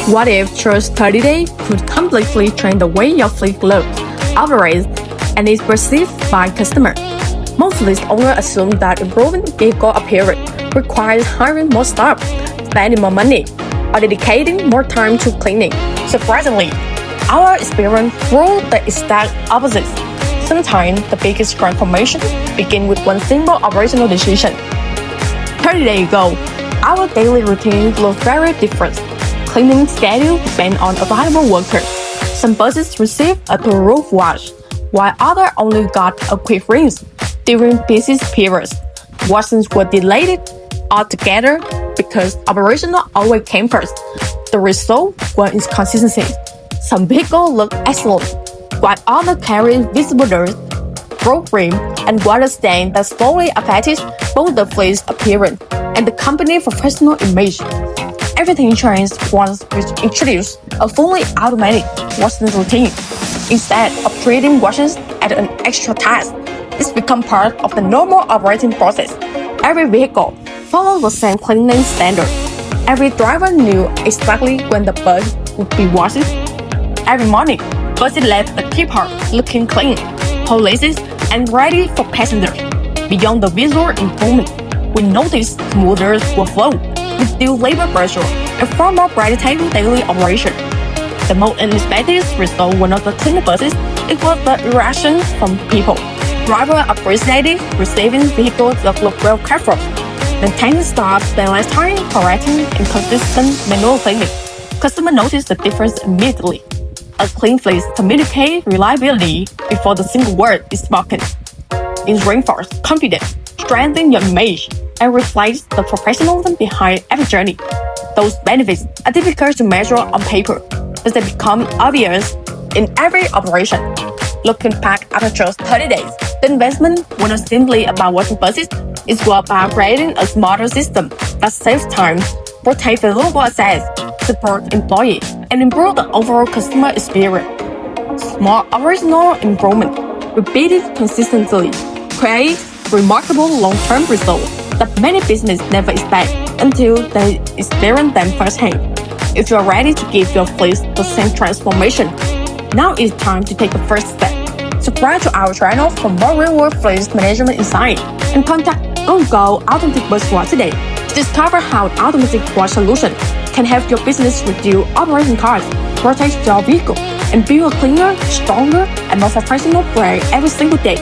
What if just 30 days could completely change the way your fleet looks, operates, and is perceived by customers? Most fleet owners assume that improving vehicle appearance requires hiring more staff, spending more money, or dedicating more time to cleaning. Surprisingly, our experience proves the exact opposite. Sometimes the biggest transformation begins with one simple operational decision. 30 days ago, our daily routine looked very different. Cleaning schedule depends on available workers. Some buses receive a thorough wash, while others only got a quick rinse. During busy periods, washes were delayed altogether because operational always came first. The result was inconsistency. Some vehicles look excellent, while others carry visible dirt, broke rim, and water stains that slowly affected both the fleet's appearance and the company's professional image. Everything changed once we introduced a fully automatic washing routine. Instead of treating washes as an extra task, it's become part of the normal operating process. Every vehicle follows the same cleaning standard. Every driver knew exactly when the bus would be washed. Every morning, buses left the key part looking clean, polished, and ready for passengers. Beyond the visual improvement, we noticed smoother workflow, reduced labor pressure, and far more breathtaking daily operation. The most unexpected result was not the cleaner buses, it was the reaction from people. Drivers appreciated receiving vehicles that look well cared for. Maintenance staff spend less time correcting inconsistent manual cleaning. Customers noticed the difference immediately. A clean fleet communicates reliability before the single word is spoken. It reinforces confidence, strengthens your image, and reflects the professionalism behind every journey. Those benefits are difficult to measure on paper, but they become obvious in every operation. Looking back after just 30 days, the investment was not simply about washing buses, it was about creating a smarter system that saves time, protects valuable assets, supports employees, and improves the overall customer experience. Small operational improvement, repeated consistently, creates remarkable long-term results that many businesses never expect until they experience them firsthand. If you are ready to give your fleet the same transformation, now is time to take the first step. Subscribe to our channel for more real-world fleet management insight and contact Go&Go Automatic Bus Wash today to discover how automatic wash solution can help your business reduce operating costs, protect your vehicle, and build a cleaner, stronger, and more professional brand every single day.